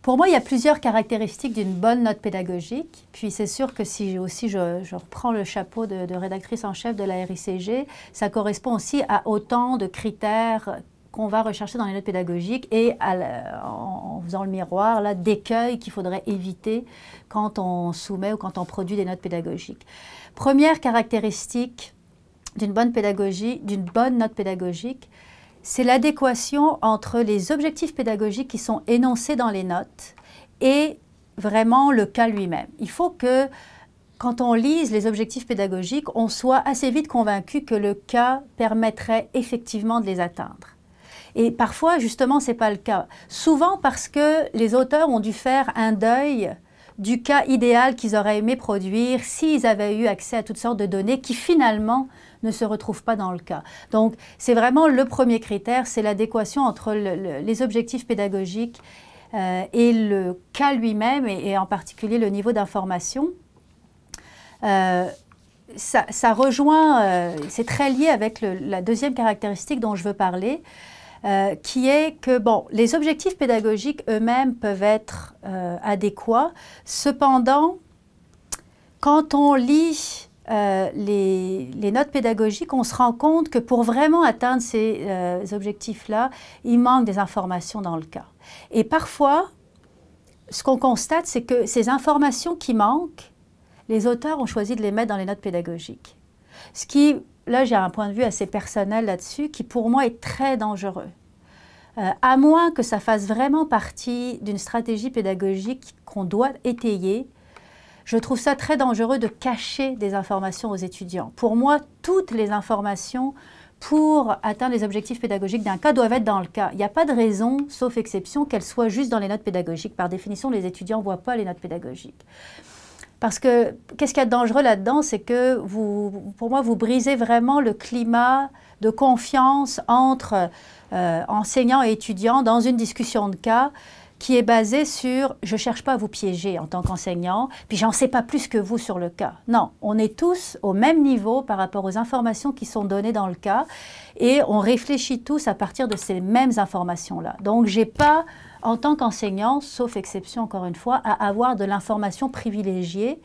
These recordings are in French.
Pour moi, il y a plusieurs caractéristiques d'une bonne note pédagogique. Puis c'est sûr que si aussi je reprends le chapeau de rédactrice en chef de la RICG, ça correspond aussi à autant de critères qu'on va rechercher dans les notes pédagogiques et en faisant le miroir d'écueils qu'il faudrait éviter quand on soumet ou quand on produit des notes pédagogiques. Première caractéristique d'une bonne note pédagogique, c'est l'adéquation entre les objectifs pédagogiques qui sont énoncés dans les notes et vraiment le cas lui-même. Il faut que, quand on lise les objectifs pédagogiques, on soit assez vite convaincu que le cas permettrait effectivement de les atteindre. Et parfois, justement, ce n'est pas le cas. Souvent parce que les auteurs ont dû faire un deuil du cas idéal qu'ils auraient aimé produire s'ils avaient eu accès à toutes sortes de données qui finalement ne se retrouvent pas dans le cas. Donc, c'est vraiment le premier critère, c'est l'adéquation entre les objectifs pédagogiques et le cas lui-même et en particulier le niveau d'information. Ça rejoint, c'est très lié avec la deuxième caractéristique dont je veux parler, qui est que, bon, les objectifs pédagogiques eux-mêmes peuvent être adéquats. Cependant, quand on lit les notes pédagogiques, on se rend compte que pour vraiment atteindre ces objectifs-là, il manque des informations dans le cas. Et parfois, ce qu'on constate, c'est que ces informations qui manquent, les auteurs ont choisi de les mettre dans les notes pédagogiques. Ce qui, là, j'ai un point de vue assez personnel là-dessus, qui pour moi est très dangereux. À moins que ça fasse vraiment partie d'une stratégie pédagogique qu'on doit étayer, je trouve ça très dangereux de cacher des informations aux étudiants. Pour moi, toutes les informations pour atteindre les objectifs pédagogiques d'un cas doivent être dans le cas. Il n'y a pas de raison, sauf exception, qu'elles soient juste dans les notes pédagogiques. Par définition, les étudiants ne voient pas les notes pédagogiques. Parce que, qu'est-ce qu'il y a de dangereux là-dedans, c'est que pour moi, vous brisez vraiment le climat de confiance entre enseignants et étudiants dans une discussion de cas qui est basée sur « je ne cherche pas à vous piéger en tant qu'enseignant, puis j'en sais pas plus que vous sur le cas ». Non, on est tous au même niveau par rapport aux informations qui sont données dans le cas et on réfléchit tous à partir de ces mêmes informations-là. Donc, je n'ai pas, en tant qu'enseignant, sauf exception encore une fois, à avoir de l'information privilégiée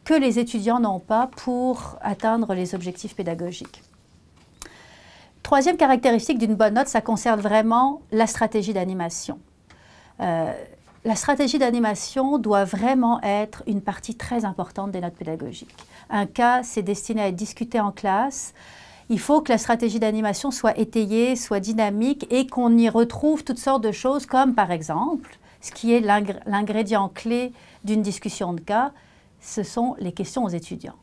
que les étudiants n'ont pas pour atteindre les objectifs pédagogiques. Troisième caractéristique d'une bonne note, ça concerne vraiment la stratégie d'animation. La stratégie d'animation doit vraiment être une partie très importante des notes pédagogiques. Un cas, c'est destiné à être discuté en classe. Il faut que la stratégie d'animation soit étayée, soit dynamique et qu'on y retrouve toutes sortes de choses comme, par exemple, ce qui est l'ingrédient clé d'une discussion de cas, ce sont les questions aux étudiants.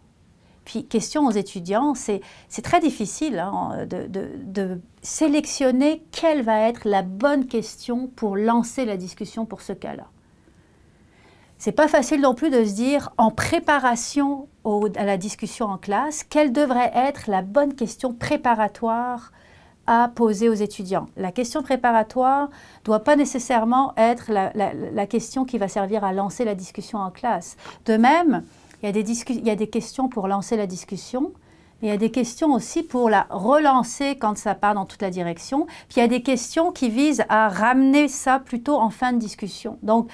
Puis, questions aux étudiants, c'est très difficile hein, de sélectionner quelle va être la bonne question pour lancer la discussion pour ce cas-là. C'est pas facile non plus de se dire, en préparation à la discussion en classe, quelle devrait être la bonne question préparatoire à poser aux étudiants. La question préparatoire ne doit pas nécessairement être la question qui va servir à lancer la discussion en classe. De même, il y a des questions pour lancer la discussion, mais il y a des questions aussi pour la relancer quand ça part dans toute la direction. Puis il y a des questions qui visent à ramener ça plutôt en fin de discussion. Donc,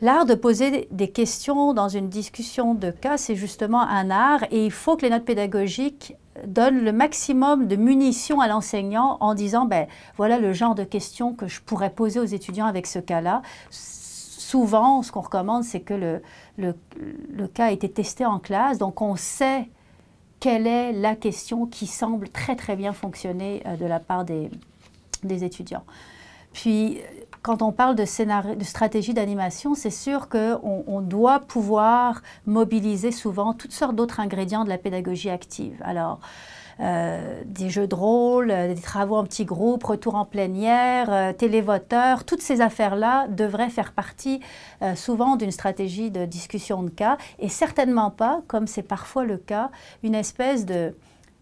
l'art de poser des questions dans une discussion de cas, c'est justement un art et il faut que les notes pédagogiques donnent le maximum de munitions à l'enseignant en disant, ben voilà le genre de questions que je pourrais poser aux étudiants avec ce cas-là. Souvent, ce qu'on recommande, c'est que le cas a été testé en classe, donc on sait quelle est la question qui semble très très bien fonctionner de la part des étudiants. Puis, quand on parle de stratégie d'animation, c'est sûr qu'on doit pouvoir mobiliser souvent toutes sortes d'autres ingrédients de la pédagogie active. Alors, des jeux de rôle, des travaux en petits groupes, retour en plénière, télévoteur, toutes ces affaires-là devraient faire partie souvent d'une stratégie de discussion de cas et certainement pas, comme c'est parfois le cas, une espèce de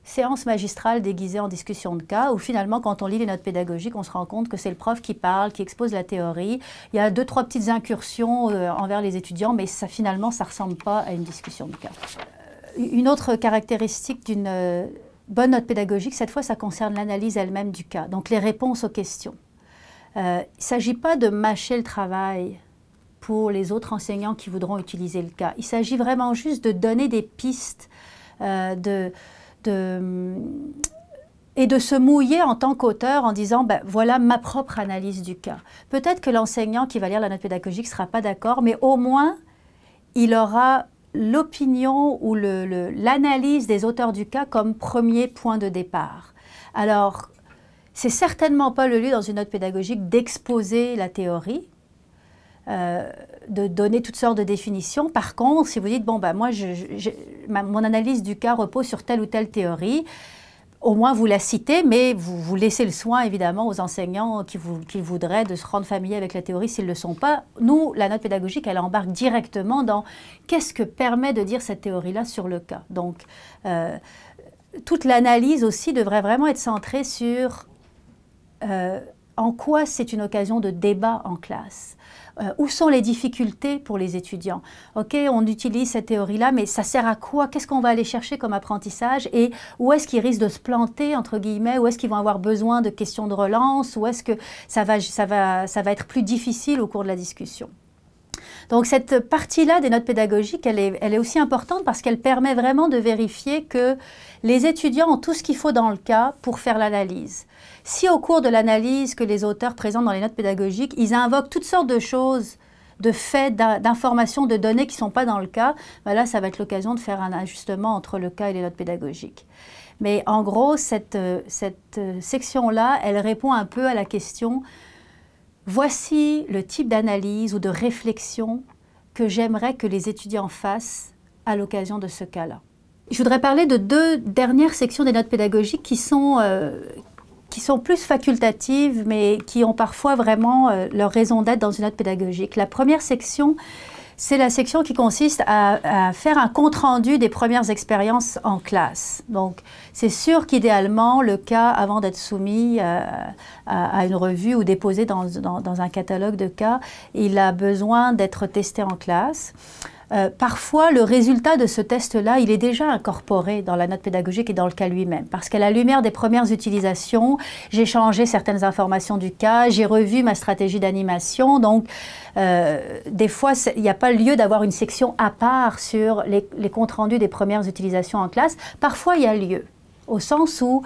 séance magistrale déguisée en discussion de cas, où finalement, quand on lit les notes pédagogiques, on se rend compte que c'est le prof qui parle, qui expose la théorie. Il y a 2-3 petites incursions envers les étudiants, mais ça, finalement, ça ne ressemble pas à une discussion de cas. Une autre caractéristique d'une bonne note pédagogique, cette fois, ça concerne l'analyse elle-même du cas, donc les réponses aux questions. Il ne s'agit pas de mâcher le travail pour les autres enseignants qui voudront utiliser le cas. Il s'agit vraiment juste de donner des pistes et de se mouiller en tant qu'auteur en disant ben, « voilà ma propre analyse du cas ». Peut-être que l'enseignant qui va lire la note pédagogique ne sera pas d'accord, mais au moins il aura l'opinion ou l'analyse des auteurs du cas comme premier point de départ. Alors, c'est certainement pas le lieu dans une note pédagogique d'exposer la théorie, de donner toutes sortes de définitions. Par contre, si vous dites, bon, ben, moi, mon analyse du cas repose sur telle ou telle théorie, au moins vous la citez, mais vous laissez le soin, évidemment, aux enseignants qui voudraient de se rendre familiers avec la théorie s'ils ne le sont pas. Nous, la note pédagogique, elle embarque directement dans qu'est-ce que permet de dire cette théorie-là sur le cas. Donc, toute l'analyse aussi devrait vraiment être centrée sur en quoi c'est une occasion de débat en classe. Où sont les difficultés pour les étudiants? OK, on utilise cette théorie-là, mais ça sert à quoi? Qu'est-ce qu'on va aller chercher comme apprentissage? Et où est-ce qu'ils risquent de se planter, entre guillemets? Où est-ce qu'ils vont avoir besoin de questions de relance? Où est-ce que ça va être plus difficile au cours de la discussion? Donc cette partie-là des notes pédagogiques, elle est aussi importante parce qu'elle permet vraiment de vérifier que les étudiants ont tout ce qu'il faut dans le cas pour faire l'analyse. Si au cours de l'analyse que les auteurs présentent dans les notes pédagogiques, ils invoquent toutes sortes de choses, de faits, d'informations, de données qui ne sont pas dans le cas, ben là, ça va être l'occasion de faire un ajustement entre le cas et les notes pédagogiques. Mais en gros, cette section-là, elle répond un peu à la question « Voici le type d'analyse ou de réflexion que j'aimerais que les étudiants fassent à l'occasion de ce cas-là. » Je voudrais parler de deux dernières sections des notes pédagogiques qui sont plus facultatives, mais qui ont parfois vraiment leur raison d'être dans une note pédagogique. La première section, c'est la section qui consiste à faire un compte-rendu des premières expériences en classe. Donc, c'est sûr qu'idéalement, le cas, avant d'être soumis à une revue ou déposé dans un catalogue de cas, il a besoin d'être testé en classe. Parfois, le résultat de ce test-là, il est déjà incorporé dans la note pédagogique et dans le cas lui-même. Parce qu'à la lumière des premières utilisations, j'ai changé certaines informations du cas, j'ai revu ma stratégie d'animation. Donc, des fois, il n'y a pas lieu d'avoir une section à part sur les comptes rendus des premières utilisations en classe. Parfois, il y a lieu, au sens où,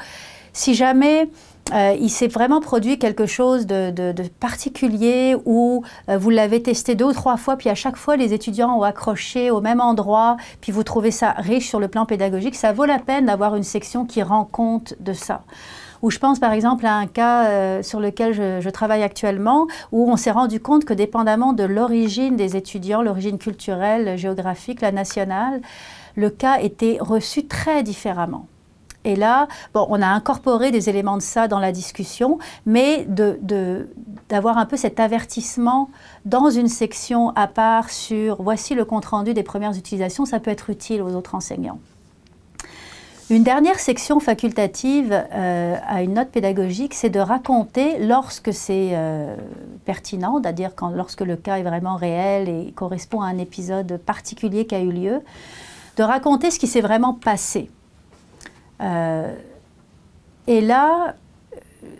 si jamais il s'est vraiment produit quelque chose de particulier où vous l'avez testé 2 ou 3 fois, puis à chaque fois les étudiants ont accroché au même endroit, puis vous trouvez ça riche sur le plan pédagogique, ça vaut la peine d'avoir une section qui rend compte de ça. Ou je pense par exemple à un cas sur lequel je travaille actuellement, où on s'est rendu compte que dépendamment de l'origine des étudiants, l'origine culturelle, géographique, la nationale, le cas était reçu très différemment. Et là, bon, on a incorporé des éléments de ça dans la discussion, mais d'avoir un peu cet avertissement dans une section à part sur « voici le compte-rendu des premières utilisations », ça peut être utile aux autres enseignants. Une dernière section facultative à une note pédagogique, c'est de raconter, lorsque c'est pertinent, c'est-à-dire lorsque le cas est vraiment réel et correspond à un épisode particulier qui a eu lieu, de raconter ce qui s'est vraiment passé. Et là,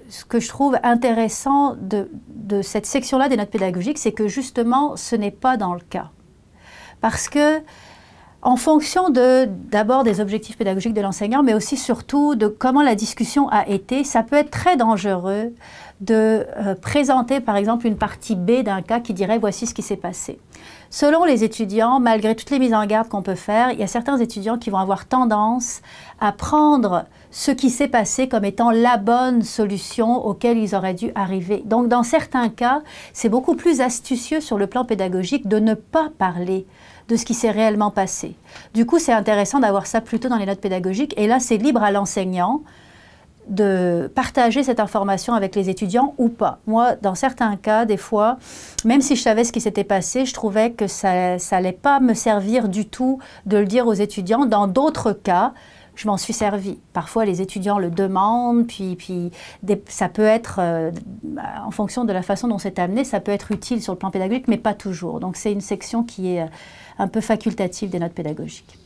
ce que je trouve intéressant de cette section-là des notes pédagogiques, c'est que justement, ce n'est pas dans le cas. Parce que, en fonction d'abord des objectifs pédagogiques de l'enseignant, mais aussi surtout de comment la discussion a été, ça peut être très dangereux de présenter par exemple une partie B d'un cas qui dirait « voici ce qui s'est passé ». Selon les étudiants, malgré toutes les mises en garde qu'on peut faire, il y a certains étudiants qui vont avoir tendance à prendre ce qui s'est passé comme étant la bonne solution auquel ils auraient dû arriver. Donc dans certains cas, c'est beaucoup plus astucieux sur le plan pédagogique de ne pas parler de ce qui s'est réellement passé. Du coup, c'est intéressant d'avoir ça plutôt dans les notes pédagogiques et là, c'est libre à l'enseignant de partager cette information avec les étudiants ou pas. Moi, dans certains cas, des fois, même si je savais ce qui s'était passé, je trouvais que ça n'allait pas me servir du tout de le dire aux étudiants. Dans d'autres cas, je m'en suis servi. Parfois, les étudiants le demandent, puis ça peut être, en fonction de la façon dont c'est amené, ça peut être utile sur le plan pédagogique, mais pas toujours. Donc, c'est une section qui est un peu facultative des notes pédagogiques.